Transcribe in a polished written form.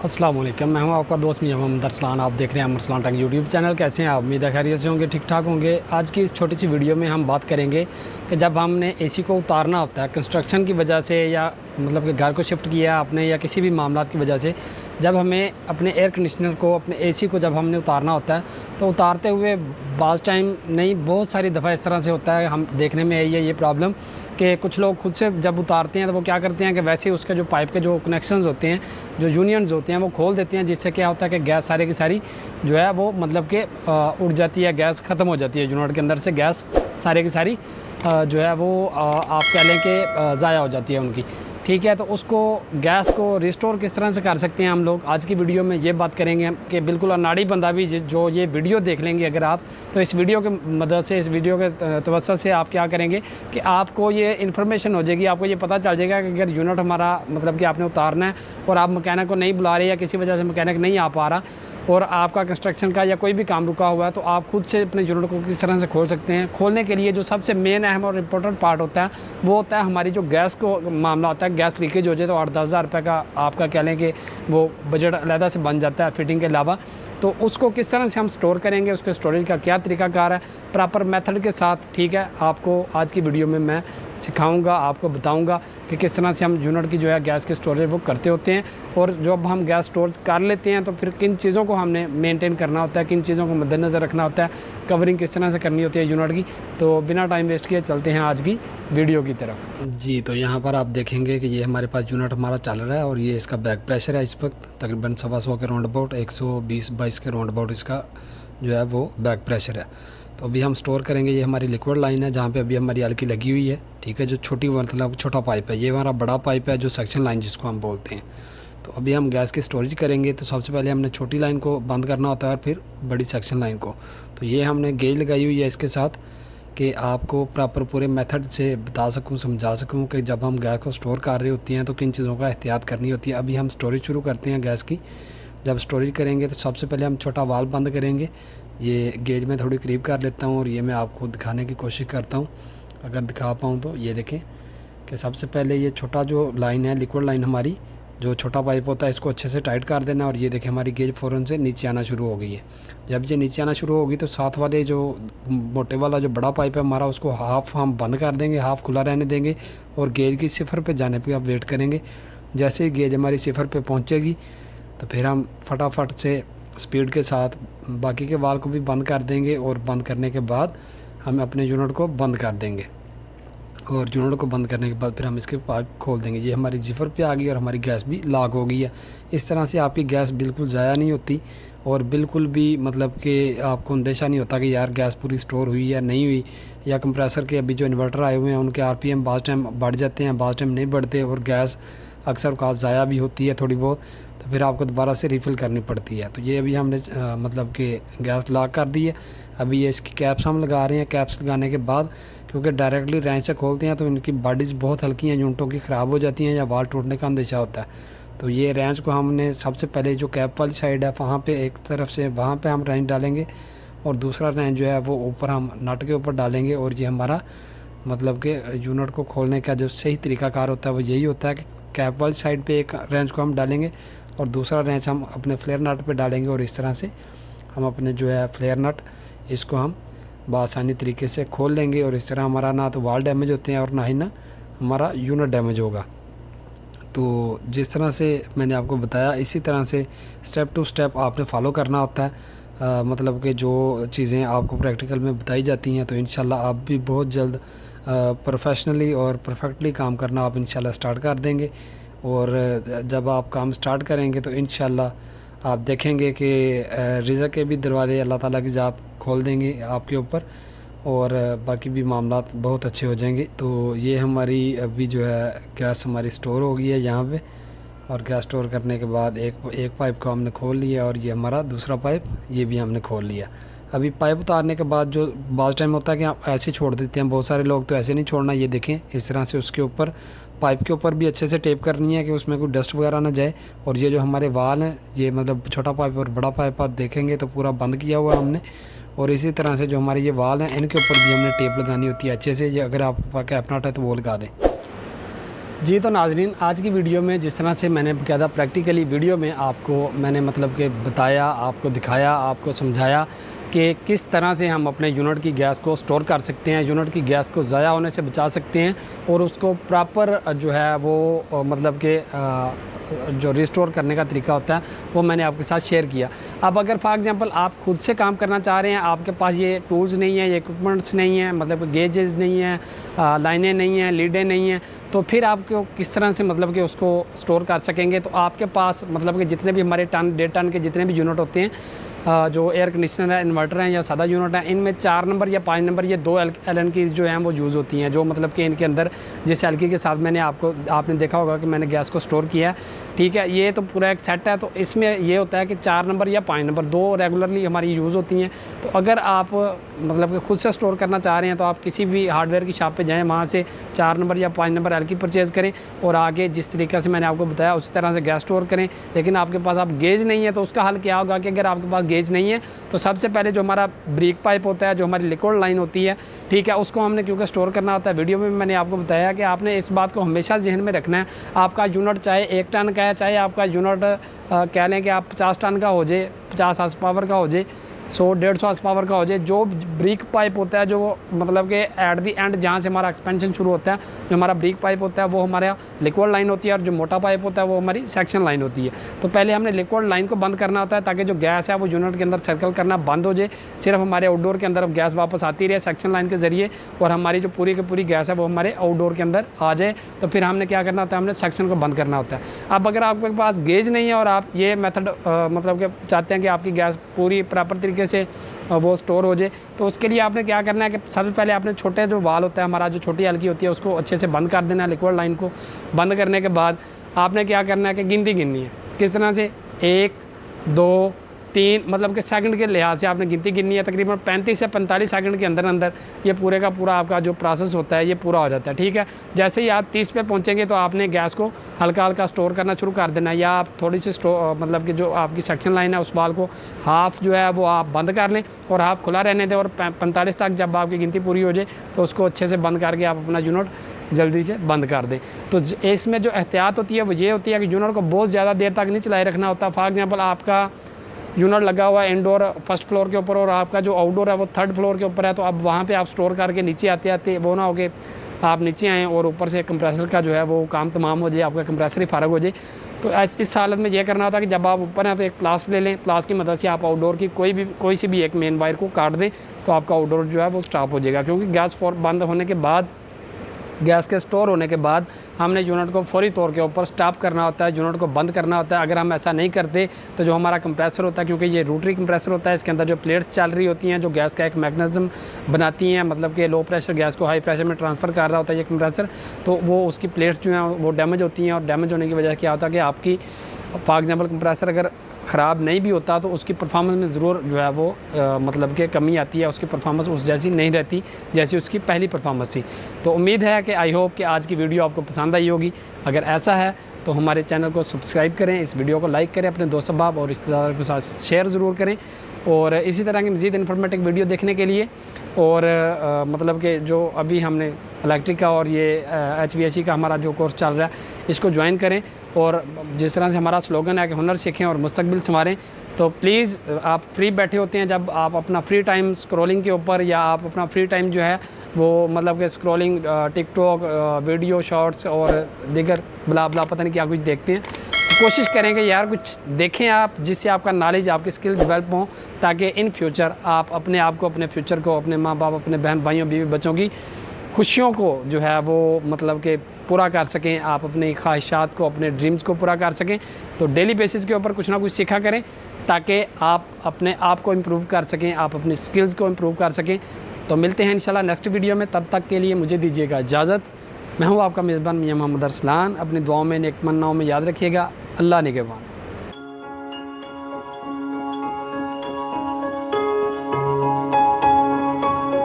अस्सलाम वालेकुम, मैं हूं आपका दोस्त मियां मोहम्मद अरसलान। आप देख रहे हैं अरसलान टेक यूट्यूब चैनल। कैसे हैं आप? उम्मीद है खैरियत से होंगे, ठीक ठाक होंगे। आज की इस छोटी सी वीडियो में हम बात करेंगे कि जब हमने एसी को उतारना होता है कंस्ट्रक्शन की वजह से, या मतलब कि घर को शिफ्ट किया आपने, या किसी भी मामला की वजह से, जब हमें अपने एयर कंडीशनर को, अपने एसी को जब हमने उतारना होता है, तो उतारते हुए बाज़ टाइम नहीं, बहुत सारी दफ़ा इस तरह से होता है, हम देखने में आई है ये प्रॉब्लम कि कुछ लोग खुद से जब उतारते हैं तो वो क्या करते हैं कि वैसे ही उसके जो पाइप के जो कनेक्शंस होते हैं, जो यूनियंस होते हैं, वो खोल देते हैं, जिससे क्या होता है कि गैस सारी की सारी जो है वो मतलब कि उड़ जाती है, गैस ख़त्म हो जाती है यूनिट के अंदर से। गैस सारी की सारी जो है वो आप कह लें कि ज़ाया हो जाती है उनकी। ठीक है, तो उसको गैस को रिस्टोर किस तरह से कर सकते हैं हम लोग आज की वीडियो में ये बात करेंगे कि बिल्कुल अनाड़ी बंदा भी जो ये वीडियो देख लेंगे अगर आप, तो इस वीडियो के मदद से, इस वीडियो के तवज्जो से आप क्या करेंगे कि आपको ये इन्फॉर्मेशन हो जाएगी, आपको ये पता चल जाएगा कि अगर यूनिट हमारा मतलब कि आपने उतारना है और आप मैकेनिक को नहीं बुला रहे या किसी वजह से मैकेनिक नहीं आ पा रहा और आपका कंस्ट्रक्शन का या कोई भी काम रुका हुआ है, तो आप खुद से अपने यूनिट को किस तरह से खोल सकते हैं। खोलने के लिए जो सबसे मेन अहम और इम्पोर्टेंट पार्ट होता है वो होता है हमारी जो गैस को मामला होता है। गैस लीकेज हो जाए तो 8-10 हज़ार रुपये का आपका कह लें कि वो बजट अलहदा से बन जाता है फिटिंग के अलावा। तो उसको किस तरह से हम स्टोर करेंगे, उसके स्टोरेज का क्या तरीकाकार है प्रॉपर मेथड के साथ, ठीक है, आपको आज की वीडियो में मैं सिखाऊंगा, आपको बताऊंगा कि किस तरह से हम यूनिट की जो है गैस की स्टोरेज वो करते होते हैं, और जब हम गैस स्टोर कर लेते हैं तो फिर किन चीज़ों को हमने मेंटेन करना होता है, किन चीज़ों को मद्देनज़र रखना होता है, कवरिंग किस तरह से करनी होती है यूनिट की। तो बिना टाइम वेस्ट किए चलते हैं आज की वीडियो की तरफ जी। तो यहाँ पर आप देखेंगे कि ये हमारे पास यूनिट हमारा चल रहा है और ये इसका बैक प्रेशर है इस वक्त तकरीबन 125 के राउंड अबाउट, 120-22 के राउंड अबाउट इसका जो है वो बैक प्रेशर है। तो अभी हम स्टोर करेंगे, ये हमारी लिक्विड लाइन है जहाँ पे अभी हमारी हल्की लगी हुई है, ठीक है, जो छोटी मतलब छोटा पाइप है, ये हमारा बड़ा पाइप है जो सक्शन लाइन जिसको हम बोलते हैं। तो अभी हम गैस की स्टोरेज करेंगे तो सबसे पहले हमने छोटी लाइन को बंद करना होता है और फिर बड़ी सक्शन लाइन को। तो ये हमने गेज लगाई हुई है इसके साथ कि आपको प्रॉपर पूरे मेथड से बता सकूं, समझा सकूं कि जब हम गैस को स्टोर कर रहे होती हैं तो किन चीज़ों का एहतियात करनी होती है। अभी हम स्टोरेज शुरू करते हैं गैस की। जब स्टोरेज करेंगे तो सबसे पहले हम छोटा वाल्व बंद करेंगे। ये गेज में थोड़ी करीब कर लेता हूँ और ये मैं आपको दिखाने की कोशिश करता हूँ, अगर दिखा पाऊँ तो। ये देखें कि सबसे पहले ये छोटा जो लाइन है, लिक्विड लाइन हमारी, जो छोटा पाइप होता है, इसको अच्छे से टाइट कर देना। और ये देखें हमारी गेज फ़ौरन से नीचे आना शुरू हो गई है। जब ये नीचे आना शुरू होगी तो साथ वाले जो मोटे वाला जो बड़ा पाइप है हमारा, उसको हाफ़ हम बंद कर देंगे, हाफ़ खुला रहने देंगे और गेज की सिफर पे जाने पे आप वेट करेंगे। जैसे ही गेज हमारी सिफर पे पहुंचेगी तो फिर हम फटाफट से स्पीड के साथ बाकी के वाल को भी बंद कर देंगे और बंद करने के बाद हम अपने यूनिट को बंद कर देंगे। और यूनिट को बंद करने के बाद फिर हम इसके पाइप खोल देंगे। ये हमारी जिफर पे आ गई और हमारी गैस भी लॉक हो गई है। इस तरह से आपकी गैस बिल्कुल ज़ाया नहीं होती और बिल्कुल भी मतलब कि आपको अंदेशा नहीं होता कि यार गैस पूरी स्टोर हुई या नहीं हुई, या कंप्रेसर के अभी जो इन्वर्टर आए हुए हैं उनके आरपीएम बाज़ टाइम बढ़ जाते हैं, बाज़ टाइम नहीं बढ़ते और गैस अक्सर औक़ात ज़ाया भी होती है थोड़ी बहुत, तो फिर आपको दोबारा से रिफ़िल करनी पड़ती है। तो ये अभी हमने मतलब कि गैस लॉक कर दी है। अभी ये इसकी कैप्स हम लगा रहे हैं। कैप्स लगाने के बाद क्योंकि डायरेक्टली रेंच से खोलते हैं तो इनकी बॉडीज़ बहुत हल्की हैं, यूनिटों की ख़राब हो जाती हैं या वाल टूटने का अंदेशा होता है। तो ये रेंच को हमने सबसे पहले जो कैप वाली साइड है वहाँ पे एक तरफ से वहाँ पे हम रेंच डालेंगे और दूसरा रेंच जो है वो ऊपर हम नट के ऊपर डालेंगे। और ये हमारा मतलब कि यूनिट को खोलने का जो सही तरीकाकार होता है वो यही होता है कि कैप वाली साइड पे एक रेंच को हम डालेंगे और दूसरा रेंच हम अपने फ्लेयर नट पे डालेंगे और इस तरह से हम अपने जो है फ्लेयर नट इसको हम बआसानी तरीके से खोल लेंगे। और इस तरह हमारा ना तो वाल डैमेज होते हैं और ना ही ना हमारा यूनिट डैमेज होगा। तो जिस तरह से मैंने आपको बताया इसी तरह से स्टेप टू स्टेप आपने फॉलो करना होता है। मतलब कि जो चीज़ें आपको प्रैक्टिकल में बताई जाती हैं तो इंशाल्लाह आप भी बहुत जल्द प्रोफेशनली और परफेक्टली काम करना आप इंशाल्लाह स्टार्ट कर देंगे। और जब आप काम स्टार्ट करेंगे तो इंशाल्लाह आप देखेंगे कि रिज़्क़ के भी दरवाज़े अल्लाह ताला की ज़ात खोल देंगे आपके ऊपर और बाकी भी मामलात बहुत अच्छे हो जाएंगे। तो ये हमारी अभी जो है गैस हमारी स्टोर हो गई है यहाँ पे, और गैस स्टोर करने के बाद एक पाइप को हमने खोल लिया और ये हमारा दूसरा पाइप ये भी हमने खोल लिया। अभी पाइप उतारने के बाद जो बाज़ टाइम होता है कि आप ऐसे छोड़ देते हैं बहुत सारे लोग, तो ऐसे नहीं छोड़ना। ये देखें इस तरह से उसके ऊपर पाइप के ऊपर भी अच्छे से टेप करनी है कि उसमें कोई डस्ट वगैरह ना जाए। और ये जो हमारे वाल हैं, ये मतलब छोटा पाइप और बड़ा पाइप आप देखेंगे तो पूरा बंद किया हुआ हमने। और इसी तरह से जो हमारे ये वाल हैं इनके ऊपर भी हमने टेप लगानी होती है अच्छे से। ये अगर आपके पास कैप नट है तो वो लगा दें। जी तो नाज़रीन, आज की वीडियो में जिस तरह से मैंने बाकायदा प्रैक्टिकली वीडियो में आपको मैंने मतलब कि बताया, आपको दिखाया, आपको समझाया कि किस तरह से हम अपने यूनिट की गैस को स्टोर कर सकते हैं, यूनिट की गैस को ज़ाया होने से बचा सकते हैं और उसको प्रॉपर जो है वो मतलब कि जो रिस्टोर करने का तरीका होता है वो मैंने आपके साथ शेयर किया। अब अगर फॉर एग्जांपल आप खुद से काम करना चाह रहे हैं, आपके पास ये टूल्स नहीं है, ये इक्विपमेंट्स नहीं है, मतलब गेजेस नहीं है, लाइनें नहीं हैं, लीडें नहीं हैं, तो फिर आपको किस तरह से मतलब कि उसको स्टोर कर सकेंगे। तो आपके पास मतलब कि जितने भी हमारे टन 1.5 टन के जितने भी यूनिट होते हैं, जो एयर कंडीशनर है, इन्वर्टर हैं या सादा यूनिट है, इनमें 4 नंबर या 5 नंबर ये 2 एलन की जो हैं वो यूज़ होती हैं, जो मतलब कि इनके अंदर जिस एलकी के साथ आपने देखा होगा कि मैंने गैस को स्टोर किया है, ठीक है। ये तो पूरा एक सेट है, तो इसमें ये होता है कि 4 नंबर या 5 नंबर 2 रेगुलरली हमारी यूज़ होती हैं। तो अगर आप मतलब कि खुद से स्टोर करना चाह रहे हैं तो आप किसी भी हार्डवेयर की शॉप पे जाएँ, वहाँ से 4 नंबर या 5 नंबर एलकी परचेज़ करें और आगे जिस तरीके से मैंने आपको बताया उसी तरह से गैस स्टोर करें। लेकिन आपके पास आप गेज नहीं है तो उसका हल क्या होगा कि अगर आपके पास गेज नहीं है तो सबसे पहले जो हमारा ब्रेक पाइप होता है, जो हमारी लिक्विड लाइन होती है, ठीक है, उसको हमने क्योंकि स्टोर करना होता है। वीडियो में मैंने आपको बताया कि आपने इस बात को हमेशा जहन में रखना है। आपका यूनिट चाहे 1 टन का है, चाहे आपका यूनिट कह लें कि आप 50 टन का हो जाए, 50 हार्स पावर का हो जाए, 100-150 हार्स पावर का हो जाए, जो ब्रेक पाइप होता है, जो मतलब कि एट दी एंड जहाँ से हमारा एक्सपेंशन शुरू होता है, जो हमारा ब्रेक पाइप होता है वो हमारा लिक्विड लाइन होती है और जो मोटा पाइप होता है वो हमारी सेक्शन लाइन होती है। तो पहले हमने लिक्विड लाइन को बंद करना होता है ताकि जो गैस है वो यूनिट के अंदर सर्कल करना बंद हो जाए, सिर्फ हमारे आउटडोर के अंदर गैस वापस आती रहे सेक्शन लाइन के ज़रिए और हमारी जो पूरी की पूरी गैस है वो हमारे आउटडोर के अंदर आ जाए। तो फिर हमने क्या करना होता है, हमने सेक्शन को बंद करना होता है। अब अगर आपके पास गेज नहीं है और आप ये मेथड मतलब कि चाहते हैं कि आपकी गैस पूरी प्रॉपर तरीके से वो स्टोर हो जाए, तो उसके लिए आपने क्या करना है कि सबसे पहले आपने छोटे जो वाल होता है हमारा, जो छोटी हल्की होती है, उसको अच्छे से बंद कर देना है। लिक्विड लाइन को बंद करने के बाद आपने क्या करना है कि गिनती गिननी है। किस तरह से 1 2 3 मतलब कि सेकंड के लिहाज से आपने गिनती गिननी है। तकरीबन 35 से 45 सेकंड के अंदर अंदर ये पूरे का पूरा आपका जो प्रोसेस होता है ये पूरा हो जाता है, ठीक है। जैसे ही आप 30 पे पहुंचेंगे तो आपने गैस को हल्का हल्का स्टोर करना शुरू कर देना है, या आप थोड़ी सी मतलब कि जो आपकी सेक्शन लाइन है उस वाल को हाफ जो है वो आप बंद कर लें और हाफ खुला रहने दें और 45 तक जब आपकी गिनती पूरी हो जाए तो उसको अच्छे से बंद करके आप अपना यूनिट जल्दी से बंद कर दें। तो इसमें जो एहतियात होती है वो ये होती है कि यूनिट को बहुत ज़्यादा देर तक नहीं चलाए रखना होता। फॉर एग्जांपल आपका यूनिट लगा हुआ है इंडोर फर्स्ट फ्लोर के ऊपर और आपका जो आउटडोर है वो 3rd फ्लोर के ऊपर है, तो अब वहाँ पे आप स्टोर करके नीचे आते आते वो ना हो कि आप नीचे आएँ और ऊपर से कंप्रेसर का जो है वो काम तमाम हो जाए, आपका कंप्रेसर ही फ़ारग हो जाए। तो इस हालत में ये करना होता है कि जब आप ऊपर हैं तो एक प्लास ले लें, प्लास की मदद से आप आउटडोर की कोई सी भी एक मेन वायर को काट दें तो आपका आउटडोर जो है वो स्टॉप हो जाएगा। क्योंकि गैस बंद होने के बाद, गैस के स्टोर होने के बाद हमने यूनिट को फौरी तौर के ऊपर स्टॉप करना होता है, यूनिट को बंद करना होता है। अगर हम ऐसा नहीं करते तो जो हमारा कंप्रेसर होता है, क्योंकि ये रोटरी कंप्रेसर होता है, इसके अंदर जो प्लेट्स चल रही होती हैं जो गैस का एक मैकेनिज्म बनाती हैं, मतलब कि लो प्रेशर गैस को हाई प्रेशर में ट्रांसफ़र कर रहा होता है ये कंप्रेसर, तो वो उसकी प्लेट्स जो हैं वो डैमेज होती हैं और डैमेज होने की वजह क्या होता है कि आपकी फॉर एग्जाम्पल कंप्रेसर अगर ख़राब नहीं भी होता तो उसकी परफॉर्मेंस में ज़रूर जो है वो मतलब कि कमी आती है, उसकी परफॉर्मेंस उस जैसी नहीं रहती जैसी उसकी पहली परफॉर्मेंस थी। तो उम्मीद है कि आई होप कि आज की वीडियो आपको पसंद आई होगी। अगर ऐसा है तो हमारे चैनल को सब्सक्राइब करें, इस वीडियो को लाइक करें, अपने दोस्त अहबाब और रिश्तेदारों के साथ शेयर ज़रूर करें और इसी तरह की मज़ीद इन्फॉर्मेटिव वीडियो देखने के लिए और मतलब कि जो अभी हमने इलेक्ट्रिक का और ये HVAC का हमारा जो कोर्स चल रहा है इसको ज्वाइन करें। और जिस तरह से हमारा स्लोगन है कि हुनर सीखें और मुस्तकबिल संवारें, तो प्लीज़ आप फ्री बैठे होते हैं, जब आप अपना फ्री टाइम स्क्रॉलिंग के ऊपर या आप अपना फ्री टाइम जो है वो मतलब कि स्क्रॉलिंग टिकटॉक वीडियो शॉर्ट्स और दीगर बला बला पता नहीं क्या कुछ देखते हैं, तो कोशिश करें कि यार कुछ देखें आप जिससे आपका नॉलेज, आपकी स्किल डेवलप हो, ताकि इन फ्यूचर आप अपने आप को, अपने फ्यूचर को, अपने माँ बाप, अपने बहन भाइयों बीवी बच्चों की खुशियों को जो है वो मतलब कि पूरा कर सकें, आप अपनी ख्वाहिशात को, अपने ड्रीम्स को पूरा कर सकें। तो डेली बेसिस के ऊपर कुछ ना कुछ सीखा करें ताकि आप अपने आप को इम्प्रूव कर सकें, आप अपनी स्किल्स को इम्प्रूव कर सकें। तो मिलते हैं इंशाल्लाह नेक्स्ट वीडियो में, तब तक के लिए मुझे दीजिएगा इजाज़त। मैं हूँ आपका मेज़बान मियां मोहम्मद अरसलान। अपनी दुआओं में, नेकमनाओं में याद रखिएगा। अल्लाह निगहबान।